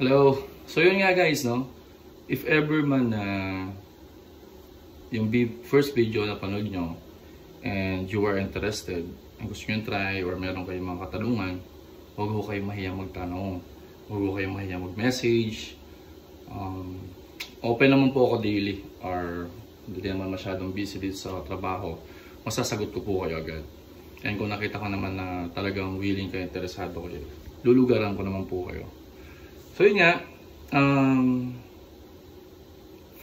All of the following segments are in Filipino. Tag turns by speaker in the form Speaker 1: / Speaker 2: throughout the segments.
Speaker 1: Hello. So yun nga guys, no? If ever man na yung first video na panood nyo and you are interested and gusto nyo try or meron kayong mga katanungan, huwag ho kayong mahiyang magtanong. Huwag ho kayong mahiyang mag-message. Open naman po ako daily or hindi naman masyadong busy dito sa trabaho. Masasagot ko po kayo agad. And kung nakita ko naman na talagang willing kayo, interesado kayo, lulugaran ko naman po kayo. So yun nga,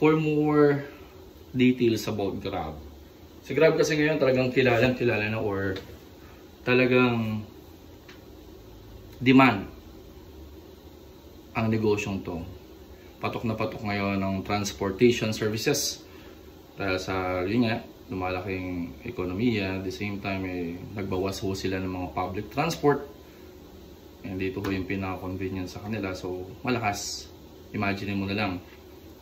Speaker 1: for more details about Grab. Si Grab kasi ngayon talagang kilala na or talagang demand ang negosyong to. Patok na patok ngayon ng transportation services. Dahil sa yun nga, lumalaking ekonomiya, at the same time nagbawas ho sila ng mga public transport. And dito ho yung pinaka-convenient sa kanila. So, malakas. Imagine mo na lang.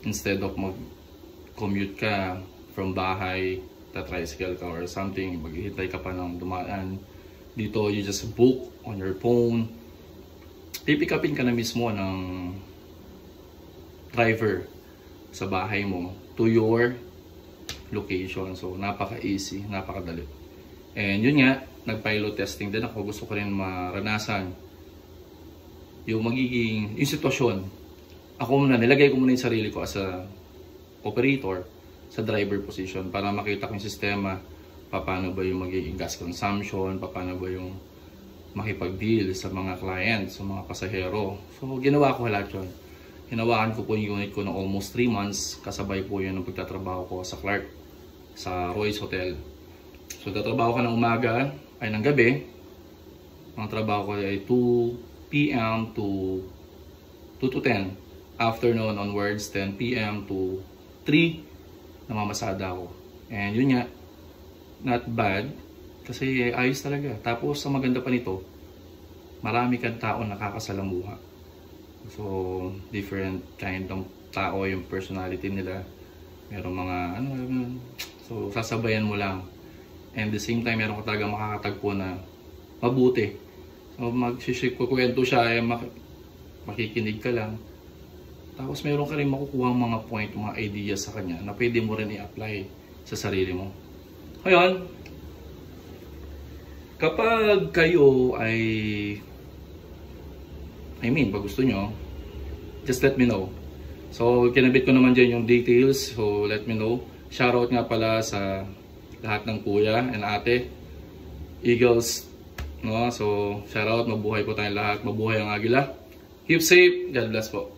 Speaker 1: Instead of mag-commute ka from bahay, ta-tricycle ka or something, maghihintay ka pa ng dumaan. Dito, you just book on your phone. Pipick upin ka na mismo ng driver sa bahay mo to your location. So, napaka-easy, napakadali. And yun nga, nag-pilot testing din ako. Gusto ko rin maranasan yung magiging yung sitwasyon. Ako muna, nilagay ko muna yung sarili ko as a operator sa driver position para makita ko yung sistema, paano ba yung magiging gas consumption, paano ba yung makipag-deal sa mga clients, sa mga pasahero. So, ginawa ko lahat yun. Hinawakan ko po yung unit ko ng almost 3 months, kasabay po yun ng pagtatrabaho ko sa Clark, sa Royce Hotel. So, tatrabaho ko ng umaga, ay ng gabi. Ang trabaho ko ay 2 PM to 2 to 10. Afternoon onwards, 10 PM to 3, namamasada ako. And yun nga, not bad, kasi ayos talaga. Tapos, ang maganda pa nito, marami kang tao nakakasalamuha. So, different kind ng tao, yung personality nila. Meron mga, so, sasabayan mo lang. And the same time, meron ka talaga makakatagpo na mabuti. So, kukwento siya, makikinig ka lang. Tapos meron ka rin makukuha mga point, mga ideas sa kanya na pwede mo rin i-apply sa sarili mo. Ngayon, kapag kayo pag gusto nyo, just let me know. So, kinabit ko naman dyan yung details. So, let me know. Shoutout nga pala sa lahat ng kuya and ate. Eagles. No? So, shoutout, mabuhay po tayong lahat, mabuhay ang Agila. Keep safe, God bless po.